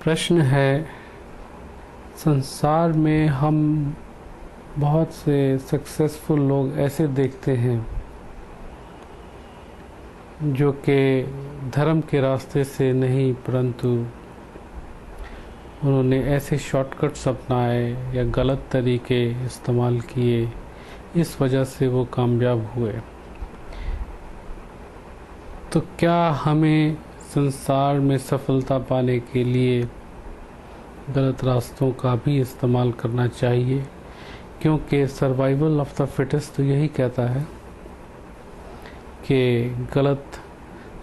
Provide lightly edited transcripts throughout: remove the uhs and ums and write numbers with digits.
प्रश्न है, संसार में हम बहुत से सक्सेसफुल लोग ऐसे देखते हैं जो कि धर्म के रास्ते से नहीं परंतु उन्होंने ऐसे शॉर्टकट्स अपनाए या गलत तरीके इस्तेमाल किए, इस वजह से वो कामयाब हुए। तो क्या हमें संसार में सफलता पाने के लिए गलत रास्तों का भी इस्तेमाल करना चाहिए? क्योंकि सर्वाइवल ऑफ द फिटेस्ट तो यही कहता है कि गलत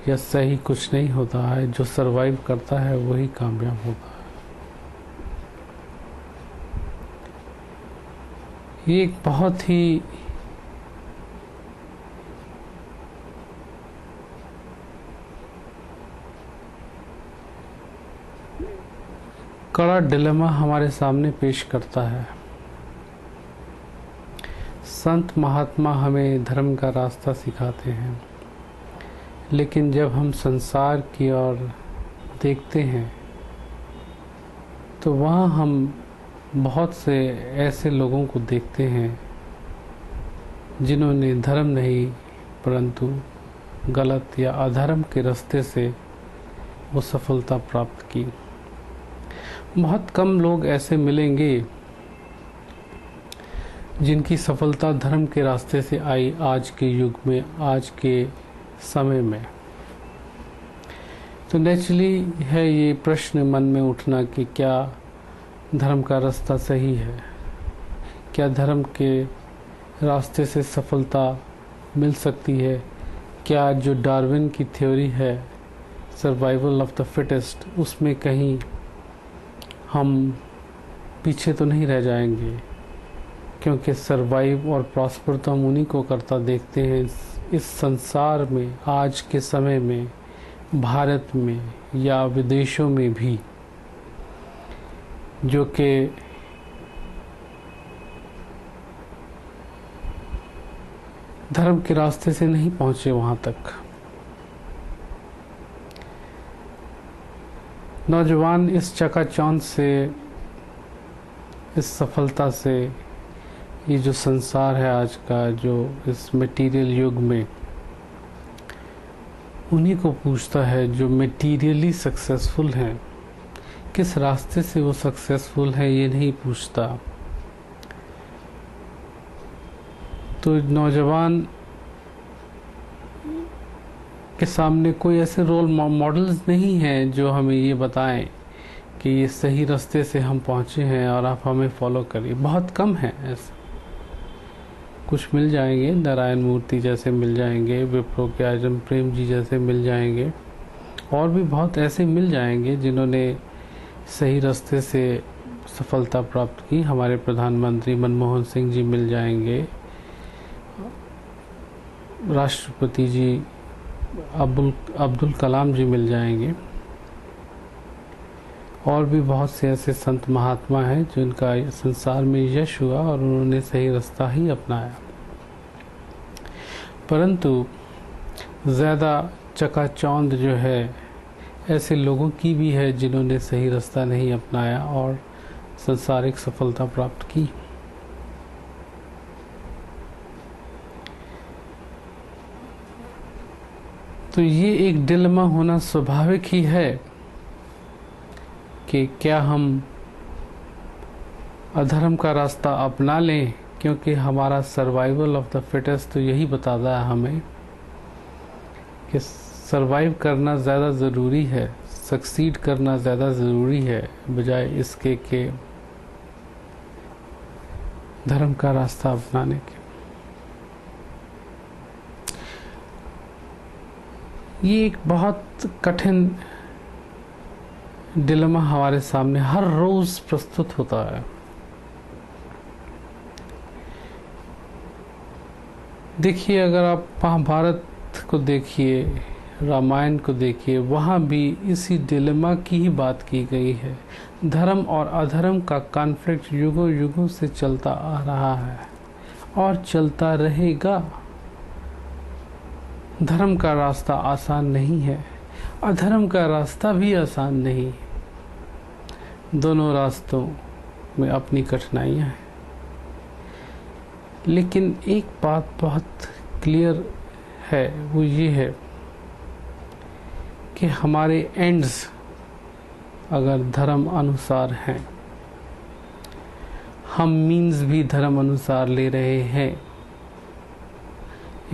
या सही कुछ नहीं होता है, जो सर्वाइव करता है वही कामयाब होता है। ये एक बहुत ही कड़ा डिलेमा हमारे सामने पेश करता है। संत महात्मा हमें धर्म का रास्ता सिखाते हैं, लेकिन जब हम संसार की ओर देखते हैं तो वहाँ हम बहुत से ऐसे लोगों को देखते हैं जिन्होंने धर्म नहीं परंतु गलत या अधर्म के रास्ते से वो सफलता प्राप्त की। बहुत कम लोग ऐसे मिलेंगे जिनकी सफलता धर्म के रास्ते से आई आज के युग में, आज के समय में। तो नेचुरली है ये प्रश्न मन में उठना कि क्या धर्म का रास्ता सही है? क्या धर्म के रास्ते से सफलता मिल सकती है? क्या जो डार्विन की थ्योरी है सर्वाइवल ऑफ द फिटेस्ट, उसमें कहीं हम पीछे तो नहीं रह जाएंगे? क्योंकि सर्वाइव और प्रॉस्पर तो हम उन्हीं को करता देखते हैं इस संसार में, आज के समय में, भारत में या विदेशों में भी, जो कि धर्म के रास्ते से नहीं पहुंचे वहां तक। नौजवान इस चकाचौंध से, इस सफलता से, ये जो संसार है आज का, जो इस मटेरियल युग में, उन्हीं को पूछता है जो मटेरियली सक्सेसफुल हैं। किस रास्ते से वो सक्सेसफुल है ये नहीं पूछता। तो नौजवान के सामने कोई ऐसे रोल मॉडल्स नहीं हैं जो हमें ये बताएं कि ये सही रास्ते से हम पहुंचे हैं और आप हमें फॉलो करिए। बहुत कम है ऐसे। कुछ मिल जाएंगे, नारायण मूर्ति जैसे मिल जाएंगे, विप्रो के आजम प्रेम जी जैसे मिल जाएंगे, और भी बहुत ऐसे मिल जाएंगे जिन्होंने सही रास्ते से सफलता प्राप्त की। हमारे प्रधानमंत्री मनमोहन सिंह जी मिल जाएंगे, राष्ट्रपति जी अब्दुल कलाम जी मिल जाएंगे, और भी बहुत से ऐसे संत महात्मा हैं जिनका संसार में यश हुआ और उन्होंने सही रास्ता ही अपनाया। परंतु ज़्यादा चकाचौंध जो है ऐसे लोगों की भी है जिन्होंने सही रास्ता नहीं अपनाया और सांसारिक सफलता प्राप्त की। तो ये एक डिलेमा होना स्वाभाविक ही है कि क्या हम अधर्म का रास्ता अपना लें, क्योंकि हमारा सर्वाइवल ऑफ द फिटेस्ट तो यही बताता है हमें कि सर्वाइव करना ज़्यादा ज़रूरी है, सक्सीड करना ज़्यादा ज़रूरी है, बजाय इसके कि धर्म का रास्ता अपनाने के। ये एक बहुत कठिन डिलेमा हमारे सामने हर रोज प्रस्तुत होता है। देखिए, अगर आप महाभारत को देखिए, रामायण को देखिए, वहाँ भी इसी डिलेमा की ही बात की गई है। धर्म और अधर्म का कॉन्फ्लिक्ट युगों युगों से चलता आ रहा है और चलता रहेगा। धर्म का रास्ता आसान नहीं है, अधर्म का रास्ता भी आसान नहीं। दोनों रास्तों में अपनी कठिनाइयाँ हैं, लेकिन एक बात बहुत क्लियर है, वो ये है कि हमारे एंड्स अगर धर्म अनुसार हैं, हम मीन्स भी धर्म अनुसार ले रहे हैं,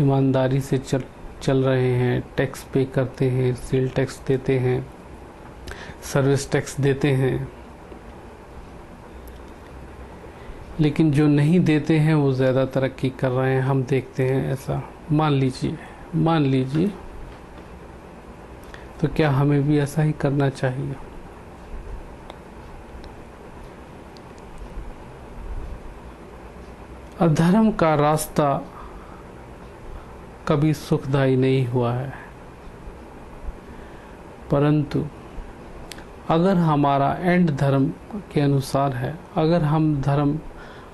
ईमानदारी से चल रहे हैं, टैक्स पे करते हैं, सेल टैक्स देते हैं, सर्विस टैक्स देते हैं, लेकिन जो नहीं देते हैं वो ज़्यादा तरक्की कर रहे हैं, हम देखते हैं ऐसा। मान लीजिए तो क्या हमें भी ऐसा ही करना चाहिए? अधर्म का रास्ता कभी सुखदायी नहीं हुआ है, परंतु अगर हमारा एंड धर्म के अनुसार है, अगर हम धर्म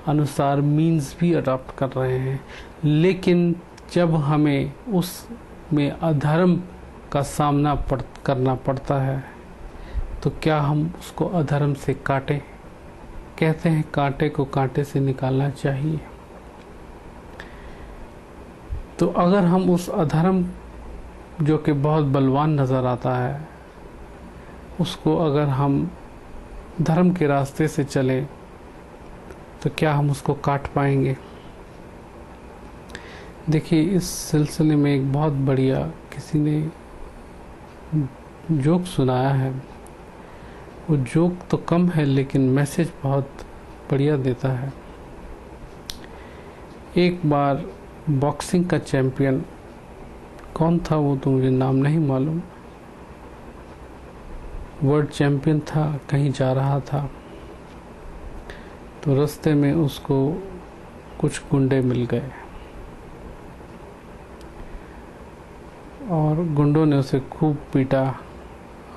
अनुसार मीन्स भी अडॉप्ट कर रहे हैं, लेकिन जब हमें उसमें अधर्म का सामना करना पड़ता है तो क्या हम उसको अधर्म से काटें? कहते हैं कांटे को कांटे से निकालना चाहिए। तो अगर हम उस अधर्म जो कि बहुत बलवान नज़र आता है, उसको अगर हम धर्म के रास्ते से चलें तो क्या हम उसको काट पाएंगे? देखिए, इस सिलसिले में एक बहुत बढ़िया किसी ने जोक सुनाया है। वो जोक तो कम है लेकिन मैसेज बहुत बढ़िया देता है। एक बार बॉक्सिंग का चैंपियन, कौन था वो तो मुझे नाम नहीं मालूम, वर्ल्ड चैंपियन था, कहीं जा रहा था तो रास्ते में उसको कुछ गुंडे मिल गए और गुंडों ने उसे खूब पीटा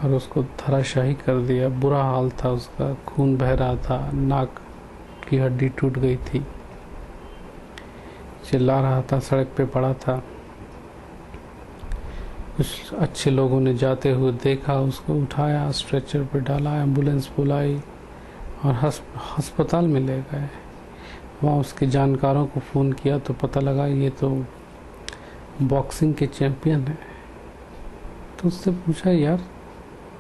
और उसको धराशाही कर दिया। बुरा हाल था उसका, खून बह रहा था, नाक की हड्डी टूट गई थी, चिल्ला रहा था, सड़क पे पड़ा था। कुछ अच्छे लोगों ने जाते हुए देखा, उसको उठाया, स्ट्रेचर पे डाला, एम्बुलेंस बुलाई और अस्पताल में ले गए। वहाँ उसके जानकारों को फ़ोन किया तो पता लगा ये तो बॉक्सिंग के चैंपियन है। तो उससे पूछा, यार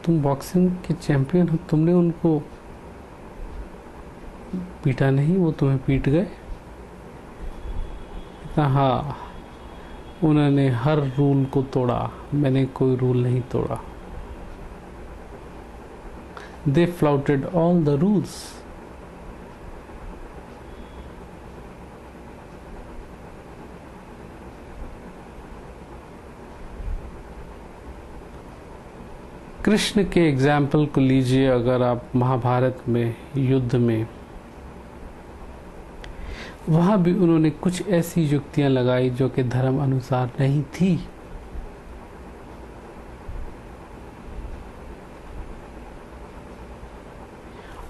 तुम बॉक्सिंग के चैंपियन हो, तुमने उनको पीटा नहीं, वो तुम्हें पीट गए? हाँ, उन्होंने हर रूल को तोड़ा, मैंने कोई रूल नहीं तोड़ा। They flouted all the rules. Krishna के एग्जाम्पल को लीजिए, अगर आप महाभारत में युद्ध में, वहां भी उन्होंने कुछ ऐसी युक्तियां लगाई जो कि धर्म अनुसार नहीं थी।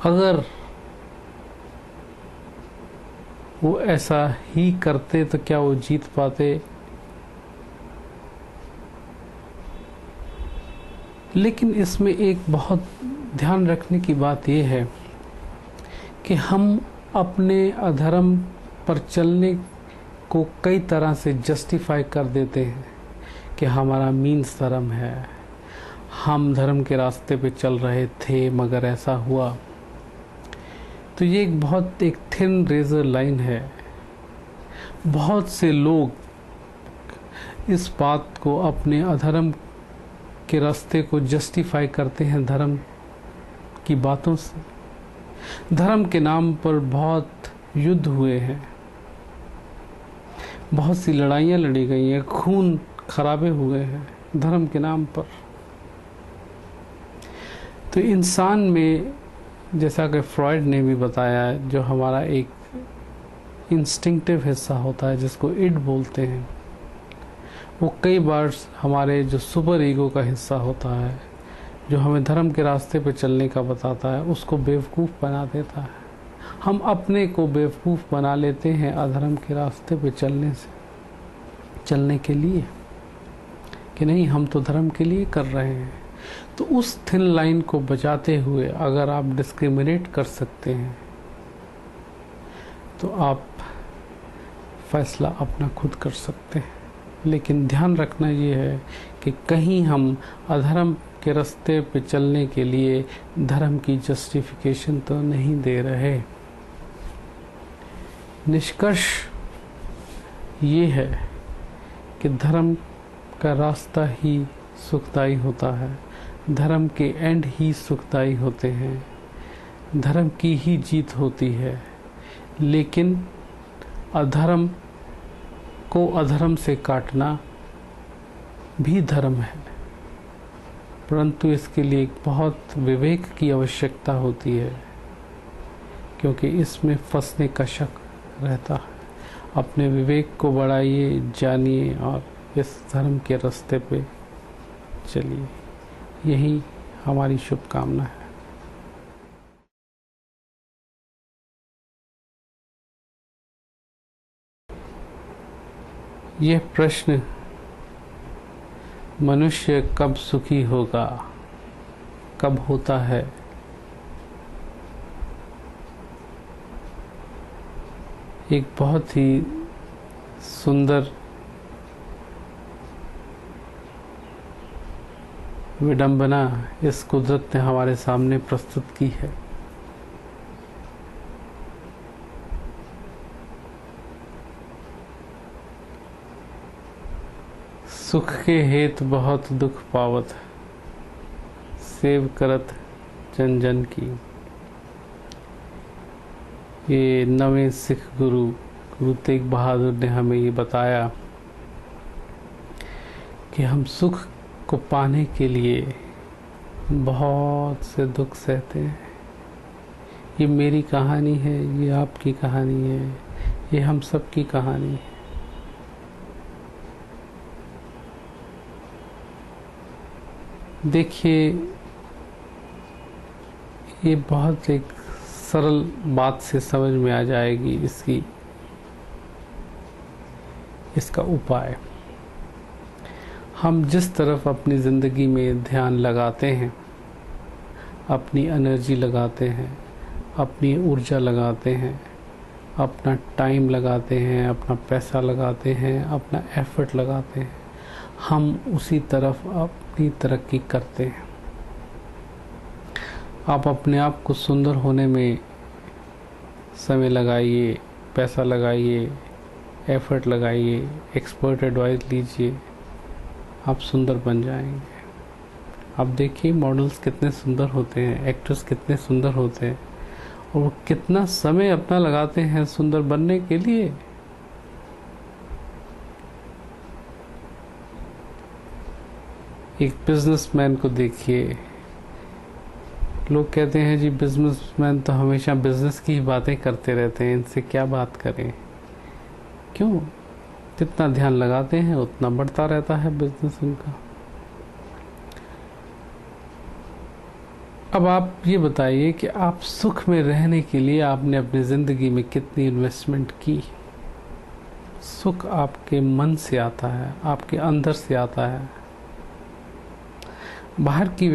अगर वो ऐसा ही करते तो क्या वो जीत पाते? लेकिन इसमें एक बहुत ध्यान रखने की बात यह है कि हम अपने अधर्म पर चलने को कई तरह से जस्टिफाई कर देते हैं कि हमारा मीन्स धर्म है, हम धर्म के रास्ते पे चल रहे थे मगर ऐसा हुआ। तो ये एक थिन रेजर लाइन है। बहुत से लोग इस बात को, अपने अधर्म के रास्ते को जस्टिफाई करते हैं धर्म की बातों से। धर्म के नाम पर बहुत युद्ध हुए हैं, बहुत सी लड़ाइयाँ लड़ी गई हैं, खून खराबे हुए हैं धर्म के नाम पर। तो इंसान में, जैसा कि फ्रॉइड ने भी बताया, जो हमारा एक इंस्टिंक्टिव हिस्सा होता है जिसको इड बोलते हैं, वो कई बार हमारे जो सुपर ईगो का हिस्सा होता है, जो हमें धर्म के रास्ते पे चलने का बताता है, उसको बेवकूफ़ बना देता है। हम अपने को बेवकूफ़ बना लेते हैं अधर्म के रास्ते पे चलने के लिए, कि नहीं हम तो धर्म के लिए कर रहे हैं, तो उस थिन लाइन को बचाते हुए अगर आप डिस्क्रिमिनेट कर सकते हैं तो आप फैसला अपना खुद कर सकते हैं। लेकिन ध्यान रखना ये है कि कहीं हम अधर्म के रास्ते पे चलने के लिए धर्म की जस्टिफिकेशन तो नहीं दे रहे। निष्कर्ष ये है कि धर्म का रास्ता ही सुखदायी होता है, धर्म के एंड ही सुखदायी होते हैं, धर्म की ही जीत होती है। लेकिन अधर्म को अधर्म से काटना भी धर्म है, परंतु इसके लिए एक बहुत विवेक की आवश्यकता होती है, क्योंकि इसमें फंसने का शक रहता है। अपने विवेक को बढ़ाइए, जानिए और इस धर्म के रास्ते पे चलिए। यही हमारी शुभकामना है। यह प्रश्न, मनुष्य कब सुखी होगा, कब होता है, एक बहुत ही सुंदर विडंबना इस कुदरत ने हमारे सामने प्रस्तुत की है। सुख के हेत बहुत दुख पावत, सेव करत जन जन की। ये नवें सिख गुरु तेग बहादुर ने हमें ये बताया कि हम सुख को पाने के लिए बहुत से दुख सहते हैं। ये मेरी कहानी है, ये आपकी कहानी है, ये हम सब की कहानी है। देखिए, ये बहुत एक सरल बात से समझ में आ जाएगी इसका उपाय। हम जिस तरफ अपनी ज़िंदगी में ध्यान लगाते हैं, अपनी एनर्जी लगाते हैं, अपनी ऊर्जा लगाते हैं, अपना टाइम लगाते हैं, अपना पैसा लगाते हैं, अपना एफर्ट लगाते हैं, हम उसी तरफ अपनी तरक्की करते हैं। आप अपने आप को सुंदर होने में समय लगाइए, पैसा लगाइए, एफर्ट लगाइए, एक्सपर्ट एडवाइस लीजिए, आप सुंदर बन जाएंगे। आप देखिए, मॉडल्स कितने सुंदर होते हैं, एक्टर्स कितने सुंदर होते हैं, और वो कितना समय अपना लगाते हैं सुंदर बनने के लिए। एक बिजनेसमैन को देखिए, लोग कहते हैं जी बिजनेसमैन तो हमेशा बिजनेस की ही बातें करते रहते हैं, इनसे क्या बात करें। क्यों? जितना ध्यान लगाते हैं उतना बढ़ता रहता है बिजनेस उनका। अब आप ये बताइए कि आप सुख में रहने के लिए आपने अपनी जिंदगी में कितनी इन्वेस्टमेंट की। सुख आपके मन से आता है, आपके अंदर से आता है। बाहर की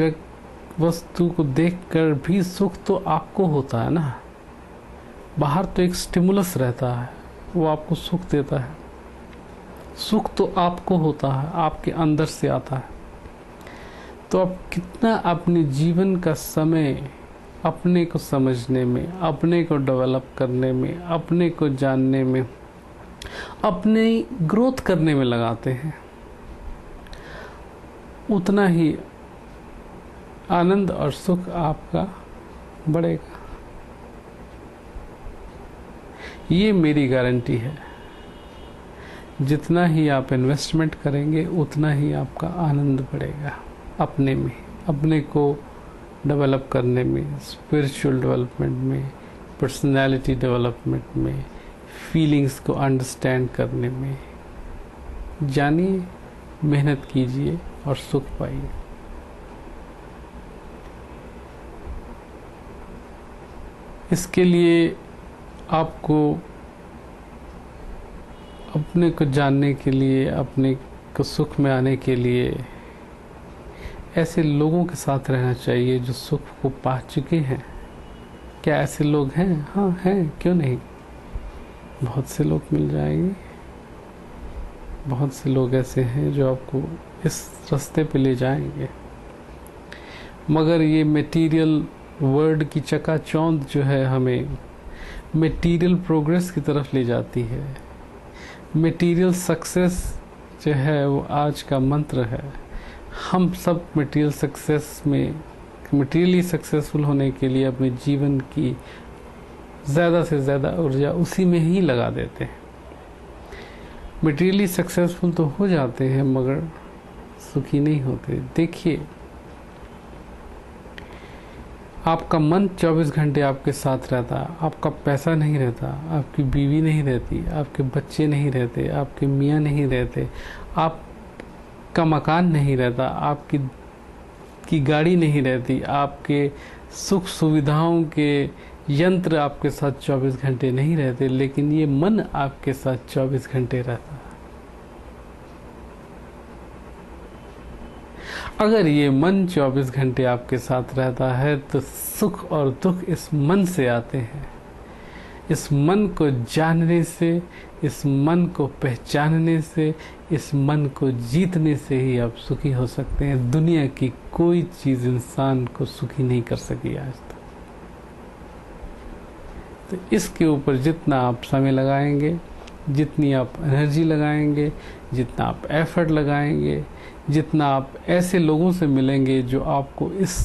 वस्तु को देखकर भी सुख तो आपको होता है ना। बाहर तो एक स्टिमुलस रहता है, वो आपको सुख देता है। सुख तो आपको होता है, आपके अंदर से आता है। तो आप कितना अपने जीवन का समय अपने को समझने में, अपने को डेवलप करने में, अपने को जानने में, अपने ग्रोथ करने में लगाते हैं, उतना ही आनंद और सुख आपका बढ़ेगा। ये मेरी गारंटी है। जितना ही आप इन्वेस्टमेंट करेंगे उतना ही आपका आनंद बढ़ेगा अपने में, अपने को डेवलप करने में, स्पिरिचुअल डेवलपमेंट में, पर्सनालिटी डेवलपमेंट में, फीलिंग्स को अंडरस्टैंड करने में। जानिए, मेहनत कीजिए और सुख पाइए। इसके लिए आपको अपने को जानने के लिए, अपने को सुख में आने के लिए ऐसे लोगों के साथ रहना चाहिए जो सुख को पा चुके हैं। क्या ऐसे लोग हैं? हाँ हैं, क्यों नहीं। बहुत से लोग मिल जाएंगे। बहुत से लोग ऐसे हैं जो आपको इस रास्ते पे ले जाएंगे। मगर ये मटेरियल वर्ल्ड की चकाचौंध जो है हमें मटेरियल प्रोग्रेस की तरफ ले जाती है। मटेरियल सक्सेस जो है वो आज का मंत्र है। हम सब मटेरियल सक्सेस में मटेरियली सक्सेसफुल होने के लिए अपने जीवन की ज़्यादा से ज़्यादा ऊर्जा उसी में ही लगा देते हैं। मटेरियली सक्सेसफुल तो हो जाते हैं मगर सुखी नहीं होते। देखिए, आपका मन 24 घंटे आपके साथ रहता, आपका पैसा नहीं रहता, आपकी बीवी नहीं रहती, आपके बच्चे नहीं रहते, आपके मियाँ नहीं रहते, आपका मकान नहीं रहता, आपकी गाड़ी नहीं रहती, आपके सुख सुविधाओं के यंत्र आपके साथ 24 घंटे नहीं रहते, लेकिन ये मन आपके साथ 24 घंटे रहता। अगर ये मन 24 घंटे आपके साथ रहता है तो सुख और दुख इस मन से आते हैं। इस मन को जानने से, इस मन को पहचानने से, इस मन को जीतने से ही आप सुखी हो सकते हैं। दुनिया की कोई चीज़ इंसान को सुखी नहीं कर सकी आज तक। तो इसके ऊपर जितना आप समय लगाएंगे, जितनी आप एनर्जी लगाएंगे, जितना आप एफर्ट लगाएंगे, जितना आप ऐसे लोगों से मिलेंगे जो आपको इस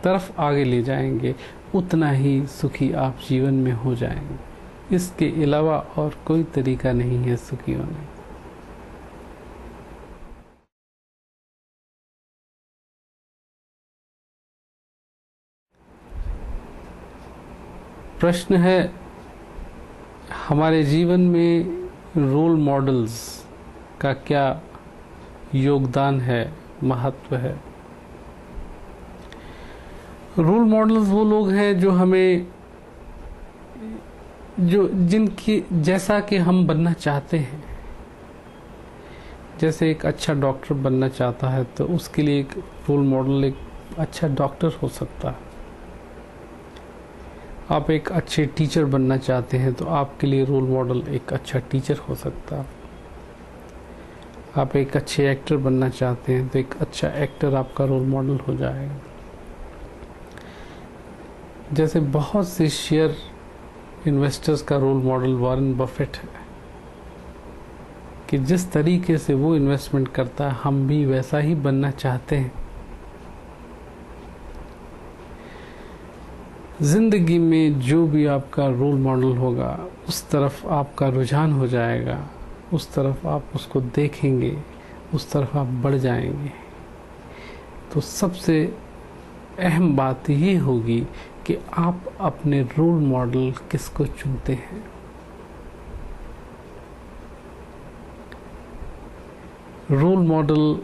तरफ आगे ले जाएंगे, उतना ही सुखी आप जीवन में हो जाएंगे। इसके अलावा और कोई तरीका नहीं है सुखी होने का। प्रश्न है, हमारे जीवन में रोल मॉडल्स का क्या योगदान है, महत्व है? रोल मॉडल्स वो लोग हैं जो हमें, जो जिनकी जैसा कि हम बनना चाहते हैं। जैसे एक अच्छा डॉक्टर बनना चाहता है तो उसके लिए एक रोल मॉडल एक अच्छा डॉक्टर हो सकता है। आप एक अच्छे टीचर बनना चाहते हैं तो आपके लिए रोल मॉडल एक अच्छा टीचर हो सकता है। आप एक अच्छे एक्टर बनना चाहते हैं तो एक अच्छा एक्टर आपका रोल मॉडल हो जाएगा। जैसे बहुत से शेयर इन्वेस्टर्स का रोल मॉडल वॉरेन बफेट है कि जिस तरीके से वो इन्वेस्टमेंट करता है हम भी वैसा ही बनना चाहते हैं। जिंदगी में जो भी आपका रोल मॉडल होगा उस तरफ आपका रुझान हो जाएगा, उस तरफ आप उसको देखेंगे, उस तरफ आप बढ़ जाएंगे। तो सबसे अहम बात ये होगी कि आप अपने रोल मॉडल किसको चुनते हैं। रोल मॉडल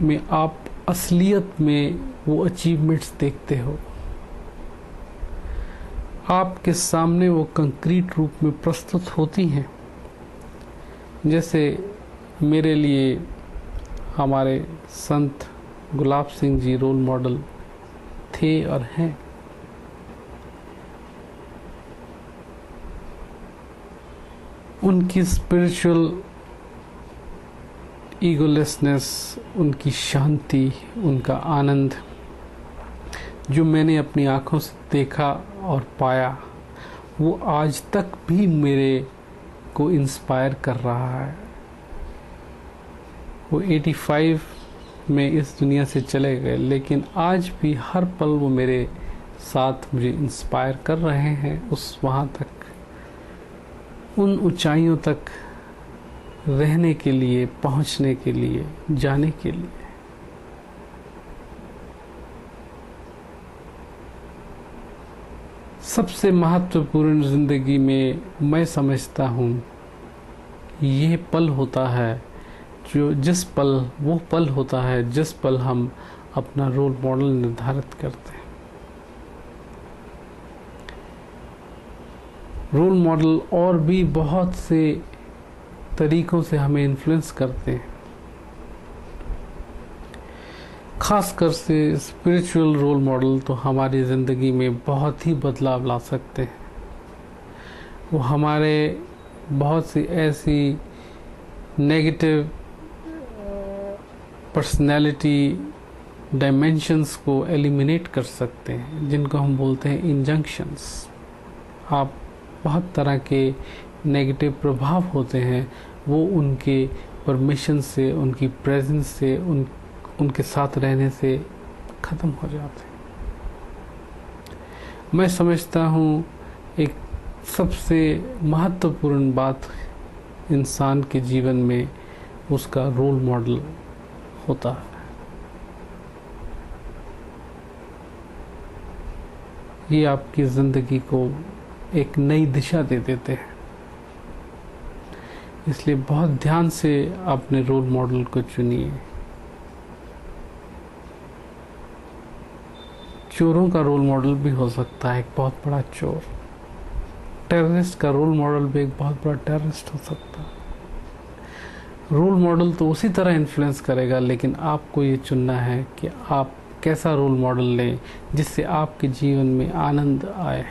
में आप असलियत में वो अचीवमेंट्स देखते हो, आपके सामने वो कंक्रीट रूप में प्रस्तुत होती हैं। जैसे मेरे लिए हमारे संत गुलाब सिंह जी रोल मॉडल थे और हैं। उनकी स्पिरिचुअल ईगोलेसनेस, उनकी शांति, उनका आनंद जो मैंने अपनी आंखों से देखा और पाया, वो आज तक भी मेरे को इंस्पायर कर रहा है। वो 85 में इस दुनिया से चले गए, लेकिन आज भी हर पल वो मेरे साथ मुझे इंस्पायर कर रहे हैं उस वहाँ तक, उन ऊंचाइयों तक रहने के लिए, पहुँचने के लिए, जाने के लिए। सबसे महत्वपूर्ण जिंदगी में मैं समझता हूँ ये पल होता है जो वो पल होता है जिस पल हम अपना रोल मॉडल निर्धारित करते हैं। रोल मॉडल और भी बहुत से तरीकों से हमें इन्फ्लुएंस करते हैं। खासकर से स्पिरिचुअल रोल मॉडल तो हमारी ज़िंदगी में बहुत ही बदलाव ला सकते हैं। वो हमारे बहुत सी ऐसी नेगेटिव पर्सनैलिटी डायमेंशंस को एलिमिनेट कर सकते हैं, जिनको हम बोलते हैं इंजंक्शंस। आप बहुत तरह के नेगेटिव प्रभाव होते हैं, वो उनके परमिशन से, उनकी प्रेजेंस से, उनके साथ रहने से ख़त्म हो जाते हैं। मैं समझता हूँ एक सबसे महत्वपूर्ण बात इंसान के जीवन में उसका रोल मॉडल होता है। ये आपकी ज़िंदगी को एक नई दिशा दे देते हैं। इसलिए बहुत ध्यान से अपने रोल मॉडल को चुनिए। चोरों का रोल मॉडल भी हो सकता है एक बहुत बड़ा चोर। टेररिस्ट का रोल मॉडल भी एक बहुत बड़ा टेररिस्ट हो सकता है। रोल मॉडल तो उसी तरह इन्फ्लुएंस करेगा, लेकिन आपको ये चुनना है कि आप कैसा रोल मॉडल लें जिससे आपके जीवन में आनंद आए।